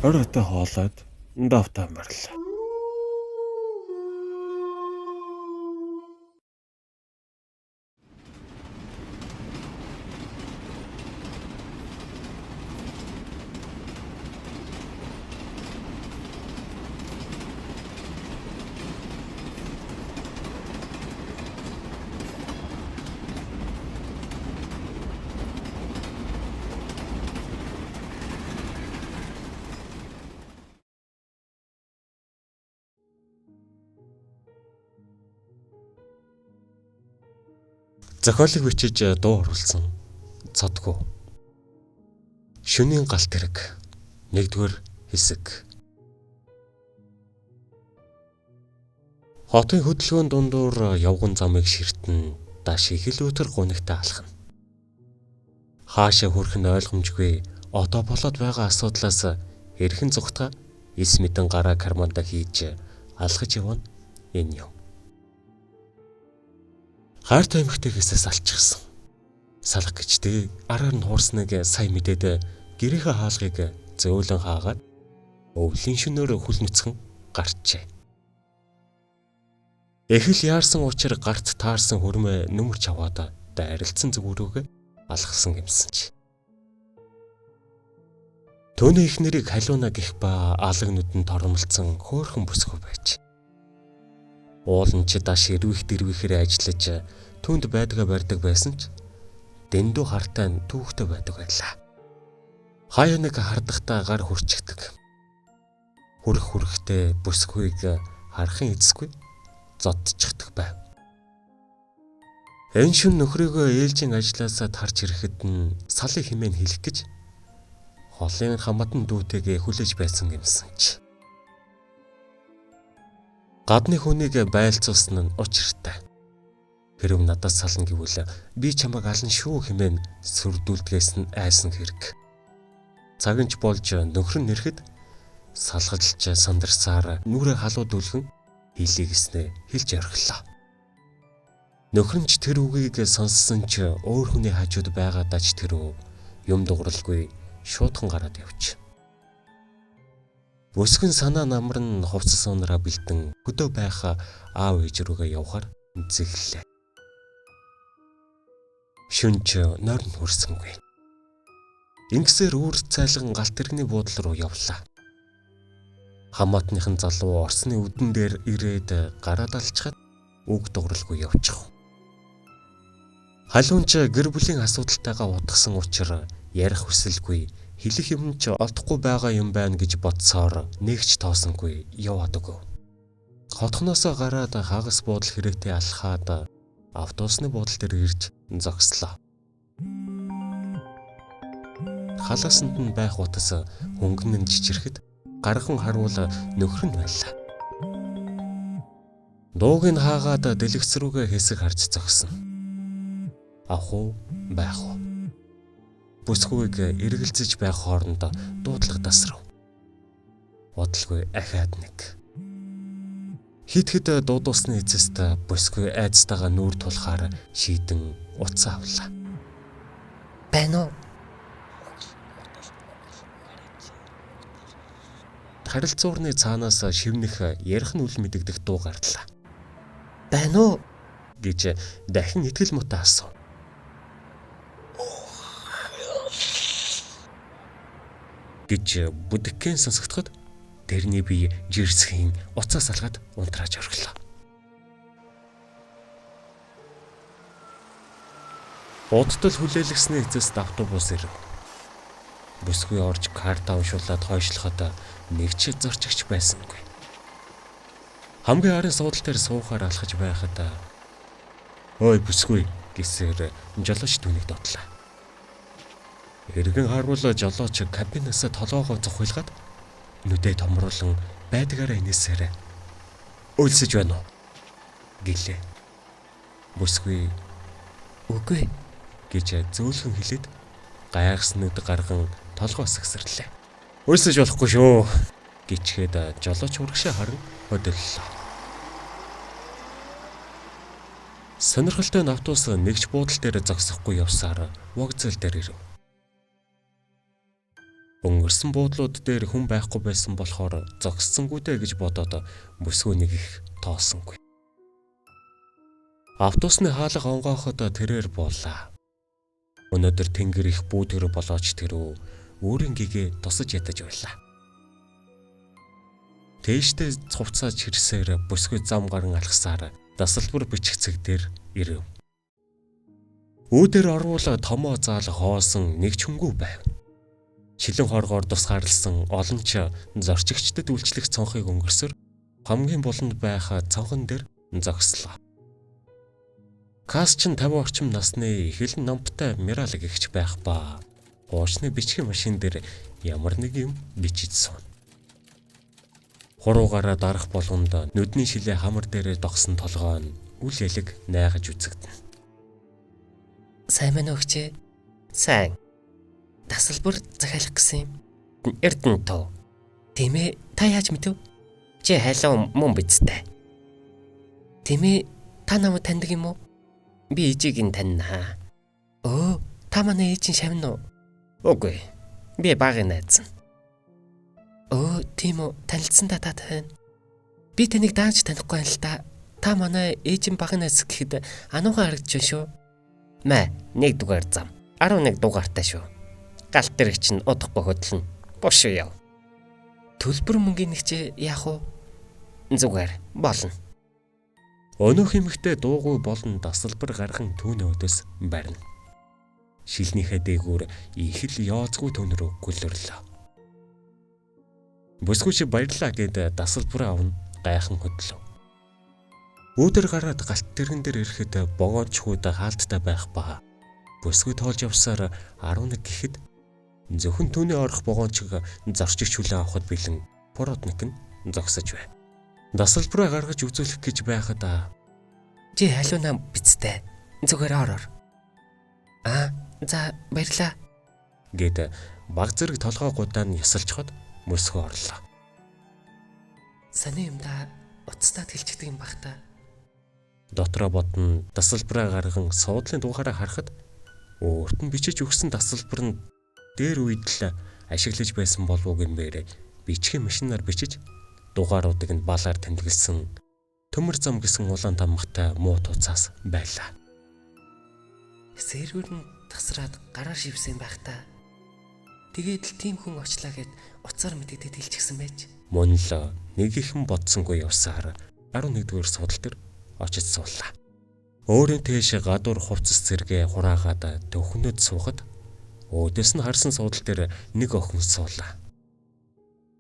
Оройтой хоолойд давтаа морилоо. Зохиолыг бичиж дуу оруулсан Цодгүй. Шөнийн галт тэрэг 1-р хэсэг. Хотын хөдөлгөөнд дундуур явган замыг ширтэн дааш их л өтөр гунигтай алхна. Хаашаа хүрэх нь ойлгомжгүй одоо болоод байгаа асуудлаас хэрхэн зүгтгаа эс мэдэн гараа карманда хийж алхаж явна энэ юм. Хайртай эмэгтэйгээс алчихсан. Салах гэжтэй араар нь хуурсныг сайн мэдээд гэрийнхээ хаалгыг зөөлөн хаагаад өвлийн шөнөөр хүл нүцгэн гарчээ. Эхэл яарсан учир гарт таарсан хөрмөө нүмерч аваад дайралцсан зүгүүрүүгээ алхсан гэмсэн чи. Төөний их нэрийг халиуна гэх ба алгнууд нь тормолцсон хөөхөн бүсгүй байж. Уулын ч даш ирвэх дэрвэхээр ажиллаж түнд байдгаа барьдаг байсан ч дэндүү хартай нь түүхтэй байдаг байлаа. Хаяа нэг хардахдаа гар хурчигдаг. Хүрэхдээ бүсгүйг харахын эзэсгүй зодчихдаг байв. Энэ шүн нөхрийгөө ээлжийн ажлаасаа тарж ирэхэд нь салын хэмээн хэлэх гэж холын хамаатан дүүтэйгээ хүлээж байсан гэмсэн ч. Гадны хүнийг байлцуулсан нь учиртай. Хэрв надад сална гэвэл би чамайг ална шүү хэмээн сүрдүүлдгээс нь айсан хэрэг. Цагинч болж нөхөр нь нэрэхэд салгалж сандарсаар нүрээ халуудүүлгэн хийлийгснээ хэлж орхилоо. Нөхөр нь ч тэр үгийг сонссон ч өөр хүний хажууд байгаадаа ч тэр юм дууралгүй шуудхан гараад явж. Бүсгэн санаа намар нь хувцас унараа бэлдэн хөдөө байх аав ээж рүүгээ явхаар зэглэлээ. Шүнч нойрн хүрсэнгүй. Ингэсээр үүр цайлган галт тэрэгний буудлын руу явлаа. Хамаатныхан залуу орсны үдэн дээр ирээд гараад алчхад үг дууралгүй явчих. Халуунч гэр бүлийн асуудалтайгаа утгасан учраас ярих хүсэлгүй, хэлэх юм ч олдохгүй байгаа юм байна гэж бодсоор нэгч тоосонгүй яваад өгөв. Хотхноосоо гараад хагас буудал хэрэгтээ алхаад автобусны буудал дээр ирж зогслоо. Халаасанд нь байх утас хөнгөн нь жижирхэд гархан харуул нөхөр нь байлаа. Дууг нь хаагаад дэлгэц рүүгээ хэсэг харж зогсно. Ах уу байх уу. Бүсгүйг эргэлзэж байх хооронд дуудлага тасрав. Бодлого ахаад нэг. Хит дуудусны эцэст бүсгүй айцтайгаа нүүр тулахаар шийдэн уцаа авлаа. Байна уу? Харилцуурны цаанаас шивнэх ярих нь үл мэдэгдэх дуу гарлаа. Байна уу? гэж дахин итгэл муутай асуув. гэж бүдгхэн сонсогдоход тэрний бие жирсхийн уцаа салгаад унтрааж орхилоо. Удтал хүлээлгэсний эцэст автобус ирэв. Бүсгүй орж карта уншуулад хойшлоход нэг ч зорчигч байсангүй. Хамгийн арын суудлын дээр суухаар алхаж байхад "Ой бүсгүй" гэсээр жолооч түүнийг дотлоо. Эргэн харуул жолооч кабинаас толгоогоо зохиолгаад нүдээ томруулан байдгаараа инээсээр "Үйлсэж байна уу?" гэлээ. Бүсгүй "Үгүй" гэж зөөлхөн хэлээд гайхснууд гарган толгоо сагсарлаа. "Үйлсэж болохгүй шүү" гэчгээд жолооч урагшаа харан хөдөллөө. Сонирхолтой автобус нэгч буудал дээр зогсохгүй явсаар вокзал дээр ирэв. Өнгөрсөн буудлууд дээр хүн байхгүй байсан болохоор зогссонгүйдэ гэж бодоод бүсгүйнийг их тоосонгүй. Автобусны хаалга онгооход тэрээр буулаа. Өнөөдөр тэнгэр их бүүдгэр болооч тэрөө өөрийн гэгээ тусаж ядаж байлаа. Тээштэй цувцааж хэрсээр бүсгүй зам гарan алхсаар дасалбар бичих цэг дээр ирэв. Үүдээр орвол томоо заал хоосон нэг чүнгүү байв. Шилэн хоргоор тусгаарлсан олон ч зорчигчдад үйлчлэх цонхыг өнгөрсөр хамгийн буланд байх цонхон дээр зогслоо. Кас чин 50 орчим насны ихэл намптай Миралэг ихч байх ба уучны бичгийн машин дээр ямар нэг юм бичиж сууна. Хуруугаараа дарах болгонд нүдний шилээ хамар дээрээ догсон толгой нь үл ялэг найгаж үзэгдэнэ. Сайн мэн өгчээ. Сайн. Тасалбар захиалах гэсэн юм. Эрдэнэ тоо. Тийм ээ, та яаж мэдв? Чи халуун мөн бидтэй. Тийм ээ, та намайг таньдаг юм уу? Би ээжийг нь таньнаа. Өө, та манай ээжийн шавна уу? Үгүй. Би багын найз. Өө, тийм үү, танилцсан та тань. Би таныг даанч танихгүй юм л да. Та манай ээжийн багын найз гэхэд ануухан харагдаж байна шүү. Мэ, 1 дугаар зам. 11 дугаартай шүү. Галт дэрэг чинь удахгүй хөдлөн. Бош яв. Төлбөр мөнгөний нэг чи яах вэ? Зүгээр болно. Өнөөх эмэгтэй дуугүй болон дасалбар гархан түүний өдөөс барина. Шилнийхээ дээгүүр их л яоцгүй түн рүү гүлэрлээ. Бүсгүй чи баярлаа гэд дасалбараа авна гайхан хөдлөв. Үүдэр гараад галт тэрэгэн дээр ирэхэд богоончхууд хаалттай байх ба бүсгүй тоолж явсаар 11 гэхэд зөвхөн түүний орох богоончиг зорчигч хүлээн авахд бэлэн породник нь зогсож байв. Дасалбараа гаргаж үзүүлэх гэж байхад чи халуунаа бицтэй. Зүгээр ороор. За баярлаа гэд баг зэрэг толгой гудаа нь ясалчход мөсгөө орлоо. Саний юм да уцтаад хэлчихдэг юм бах та. Дотроо бодно дасалбараа гарган суудлын дугаараа харахад өөрт нь бичиж өгсөн дасалбар нь дээр үед л ашиглаж байсан болов гэмээр бичгийн машинаар бичиж дугааруудыг нь балаар тэмдэглэсэн төмөр зам гэсэн улаан тамгатай муу туцаас байлаа. Сэрвэр нь тасраад гараар шивсэн байх та. Тэгээд л тийм хүн очлаа гэд уцаар мэдэгдээд хэлчихсэн байж. Мөн л нэг ихэн бодсонгүй явсаар 11-р судал дээр очиж суулаа. Өөрийн тийш гадуур хувцас зэрэгэ хураагаад төвхнөд суухад өөдөөс нь харсан судал дээр нэг охин суулаа.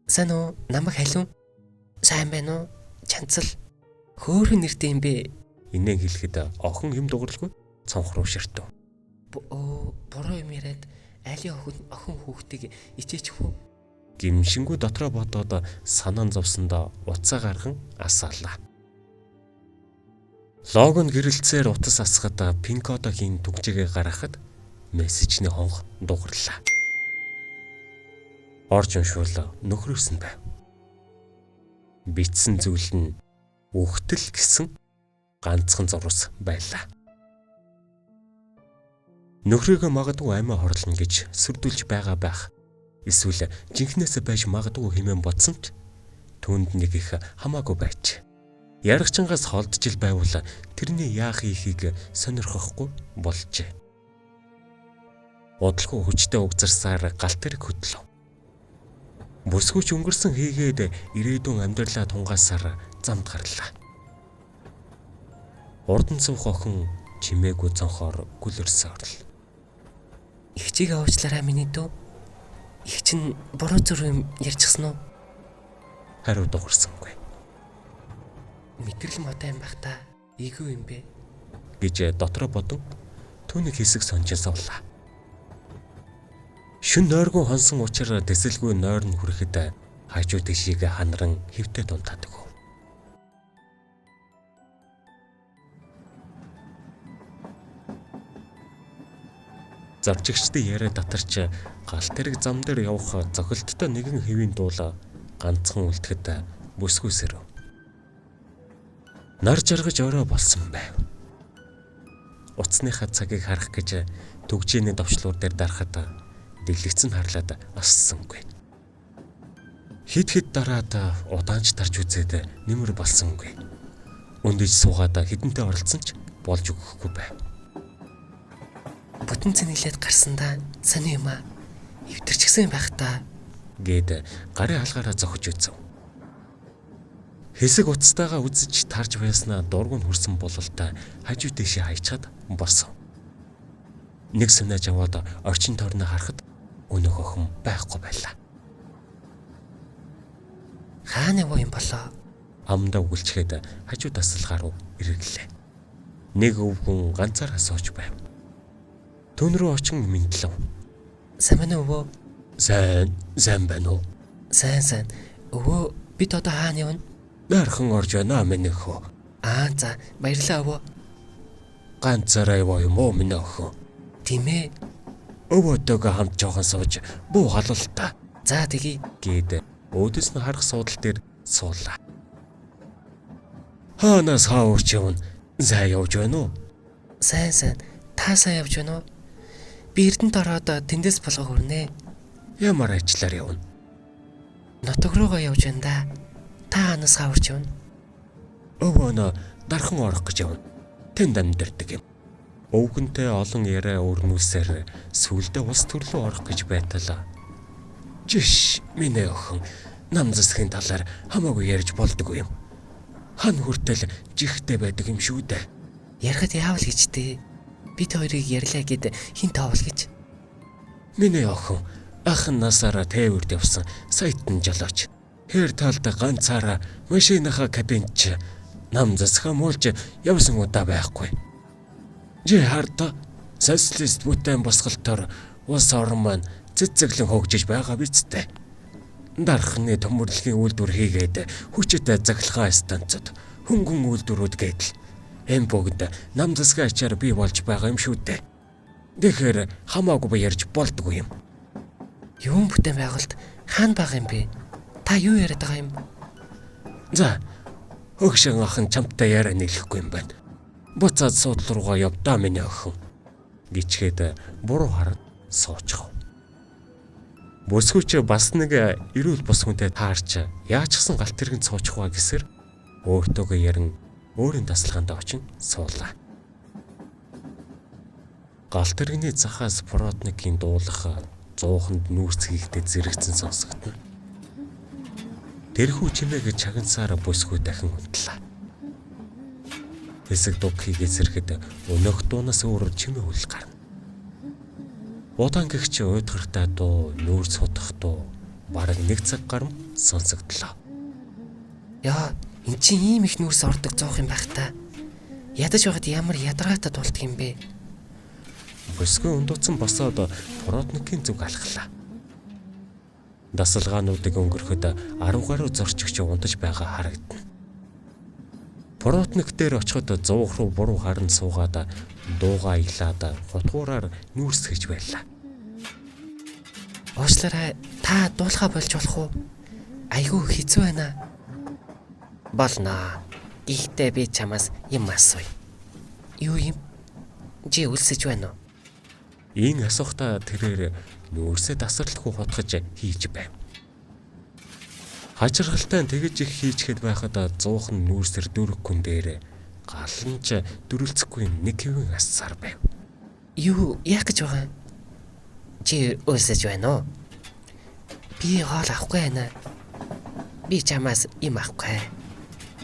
Сайн уу? Намайг халиун? Сайн байна уу? Чанцал. Хөөрхөн нэртэй юм бэ? Инээ хэлэхэд охин юм дууралгүй цонх руу ширтв. Буруу юм яриад айлын охин хүүхдийг ичээчих үү? Гимшингүү дотроо бодоод санаан зовсондоо уцаа гарган асаалаа. Лог нь гэрэлцээр утас асахад пинкодогийн түгжигээ гаргахад мессежний хонх дугарлаа. Орж уншвал нөхрөөс нь байв. Бичсэн зүйл нь үхтэл гэсэн ганцхан зурвас байлаа. Нөхрийгөө магадгүй амиа хорлоно гэж сүрдүүлж байгаа байх. Эсвэл жинхнээсээ байж магадгүй хэмээн бодсон ч түүнд нэг их хамаагүй байж. Ярагчингаас холдж ил байвал тэрний яах ийхийг сонирхохгүй болжээ. Удалгүй хүчтэй угзарсаар галт тэрэг хөдлөв. Бүсгүйч өнгөрсөн хийгээд ирээдүйн амьдралаа тунгаасаар замд гарлаа. Урдан суух охин чимээгүй цонхоор гүлэрсэн орл. Ихчийг авчлаарай миний дүү. Их чинь буруу зүрх юм ярьчихсан уу? Хариу дуурсангүй. Мэдрэл мотой юм бах та. Эйгүү юм бэ? гэж дотроо бодон түүний хэсэг сонжин суулаа. Шүн нойргон хонсон учраа дэсэлгүй нойр нь хүрэхэд хажуу тишийг ханаран хэвтээ дунтаадаг. Зарчигчдын яриа татарч галт тэрэг зам дээр явах зохилттой нэгэн хэвийн дуула ганцхан үлдэхэд бүсгүйсэрв. Нар жаргаж орой болсон байв. Уцсныхаа цагийг харах гэж түгжээний довчлуур дээр дарахад дэлгэцэн харлаад ассангүй. Хит дараад удаанч тарж үзээд нэмэр болсонгүй. Өндөж суугаад хідэнтэй оролцсон ч болж өгөхгүй байв. Бүтэн цэнгэлээд гарсандаа сони юм аа. Эвтэрчгсэн байх та гэд гарын хаалгаараа зохиж үзв. Хэсэг уцтайгаа үзэж тарж байснаа дургуун хүрсэн бололтой хажуу дэшээ хайчаад борсов. Нэг сүнэж аваад орчин тойрноо харахад өнөөх охин байхгүй байлаа. хаана юу юм болоо? Амдаа үгэлчгээд хажуу тасалгаа руу эргэллээ. Нэг өвгөн ганцаараа сууж байв. Төн рүү очин мэдлэв. Сайн байна уу? Сайн байна уу? Сайн. Өвөө бид одоо хаана явна? Нархан орж байна минь өхөө. За баярлалаа өвөө. Ганцаараа яваа юм уу минь өхөө? Тийм ээ. Өвөөтэйгээ хамт жоохон сууж буу халуултаа. За тэгье гэд өөдөөс нь харах суудал дээр суулаа. Хаанаас хаурч явна? Заа явж байна уу? Сайн. Та сайн явж байна уу? Би Эрдэнэт ороод тэндээс болгоо хүрнэ. Ямар ажлаар явна? Нутаг руугаа явж байна да. Та хаанаас хаурч явна? Өвөө дархан орох гэж явна. Тэнд амьдардаг юм. Өвгөнтэй олон яриа өрнүүлсээр сүулдэ ус төрлөө орох гэж байталаа. Жиш минь охин нам засгийн талаар хамаагүй ярьж болдгүй юм. Хан хүртэл жихтэй байдаг юм шүү дээ. Ярихад яавал гэжтэй. Бид хоёрыг ярьлаа гэд хин таавал гэж. Миний охин ахын насаараа тээвэрд явсан саятан жолооч. Хэр талд ганцаараа машиныхаа кабинч нам засгаа муулж явсан удаа байхгүй. Жи харда социалист бүтээн босголтоор улс орн маань цэцэглэн хөгжиж байгаа бицтэй. Дархны төмөрлөгийн үйлдвэр хийгээд хүчтэй захилгаан станцууд хөнгөн үйлдвэрүүд гэдэл энэ бүгд нам засгийн ачаар бий болж байгаа юм шүү дээ. Тэгэхээр хамаагүй ярьж болдгүй юм. Юун бүтээн байгуулалт хаана байгаа юм бэ? Та юу яриад байгаа юм? За хөгшин ахын чамтай яриа нийлэхгүй юм байна. Буцаад суудлал руугаа явдаа миний охин гिचгээд буруу хараад суучгав. Бүсгүйч бас нэг эрүүл бус хүнтэй таарч яаж гсэн галт тэрэгэн суучих вэ гэсэр өөртөөгөө ярин өөрийн тасалгаанд очин суулаа. Галт тэрэгний захаас Поротникийн дуулах 100-нд нүүрс хийхдээ зэрэгцэн сонсогдно. Тэрхүү чимээг чагнасаар бүсгүй дахин унтлаа. Хэсэг дуг хийгээд сэрхэд өнөөх дуунаас өөр чимээ үл гарна. Удаан гихч уйдгартай дуу, нүүр судах дуу бараг 1 цаг гарам сонсогдлоо. Яа, эн чинь ийм их нүүрс ордог зоох юм байх та. Ядаж байхад ямар ядаргаатай дуулдаг юм бэ? Бүсгүй өндөөцөн босоод Поротникийн зүг алхлаа. Дасалгаануудыг өнгөрөхөд 10 гаруй зорчигч унтаж байгаа харагдана. Поротник дээр очиход зуух руу буруу харан суугаад дуугаа илаад хутгуураар нүүрс гэж байлаа. Уучлаарай, та дуулахаа болж болох уу? Айгүй хэцүү байна. Болно. Гэхдээ би чамаас юм асууя. Юу юм? Чи үлсэж байна уу? Ийн асуухта тэрээр нүүрсээ тасралтгүй хутгаж хийж байв. Хажиргалтай тэгэж их хийчихэд байхад зуухан нүүрсэр дөрөв хүн дээр галанч дөрүлцэхгүй нэг хэвэн ассаар байв. Юу яах гэж байгаа? Чи үлсэж байна уу? Би хоол авахгүй байна. Би чамаас юм авахгүй.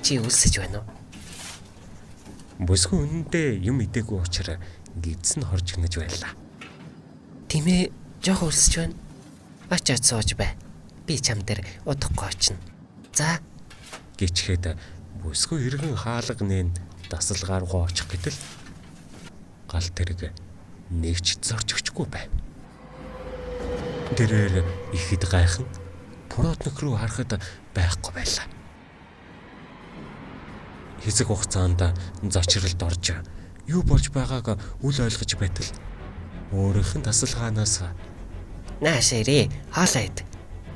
Чи үлсэж байна уу? Бүсгүй үнэндээ юм идээгүй учраас гидс нь хорж гинэж байлаа. Тийм ээ, жоох үлсэж байна. Очоод сууж бай. Би чам дээр удахгүй очно. За Гिचгээд бүсгүй иргэн хаалга нээн дасалгаар руу очих гэтэл гал тэрэг нэгч зорж өгчгүй байв. Тэрээр ихэд гайхан Поротник руу харахад байхгүй байлаа. Хэсэг хугацаанд зочролд орж юу болж байгааг үл ойлгож байтал өөрийнх нь тасалгаанаас нааш ирээ, хоолоо ид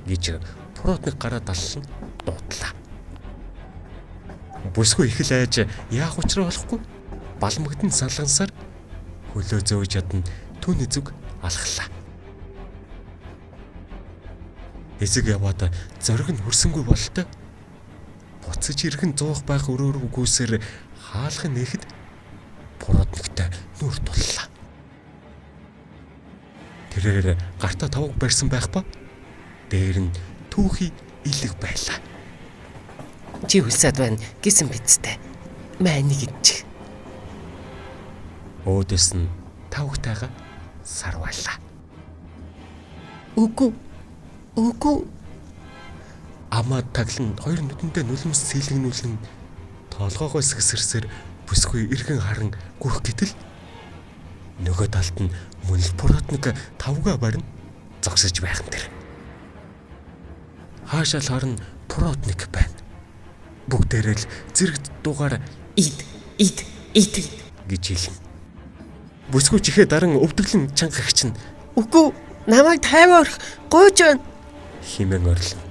гэж Поротник гараа даллан дуудлаа. Бүсгүй их л айж яах учраа болохгүй балмагдан салгансаар хөлөө зөөж ядна түүний зүг алхлаа. Эсэг яваад зориг нь хөрсөнгүй болтой. Буцаж иргэн зуух байх өрөөргүйсээр хаалхан нэхэд Породниктай нүр туллаа. Тэрээр гартаа тавг барьсан байх ба дээр нь түүхий илэг байлаа. Чи үлсээд байна гэсэн бидтэй. Майныг идчих. Өөдөөс нь тавгтайгаа сарвалаа. Үгүй. Амаа таглан хоёр нүдэндээ нулимс сэлгэнүүлэн толгоогоос гисэрсээр бүсгүй эргэн харан гүөх гэтэл нөгөө талд нь мөн л Породник тавгаа барин зогсож байхан тэр. Хаашаал харн Породник байна. Бүгдээрээ л зэрэг дугаар Ид гэж хэлнэ. Бүсгүй чихээ даран өвдөглөн чангагч нь үгүй намайг тайван орох гойж байна химэн орлоо.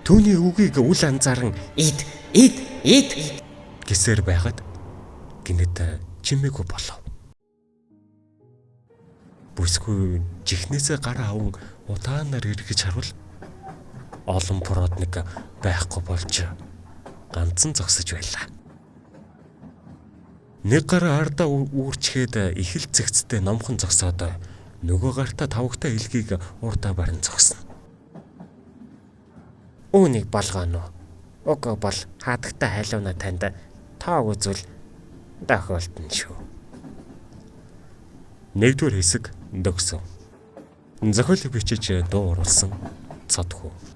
Түүний үгийг үл анзааран ид гэсээр байгаад гинэт чимээгүй болов. Бүсгүй чихнээсээ гараа аван удаанаар эргэж харвал олон Породник байхгүй болж ганцхан зогсож байлаа. Нэг гараа ардаа үүрчгээд их л зэгцтэй номхон зогсоод нөгөө гартаа тавгтай илгийг урдаа барин зогсно. Үүнийг болгоно. Уг бол хатагтай хайлууна танд тоог үзвэл дохиолтон шүү. Нэгдүгээр хэсэг дөгсөн. Зохиолыг бичиж дуу оруулсан Цодхүү.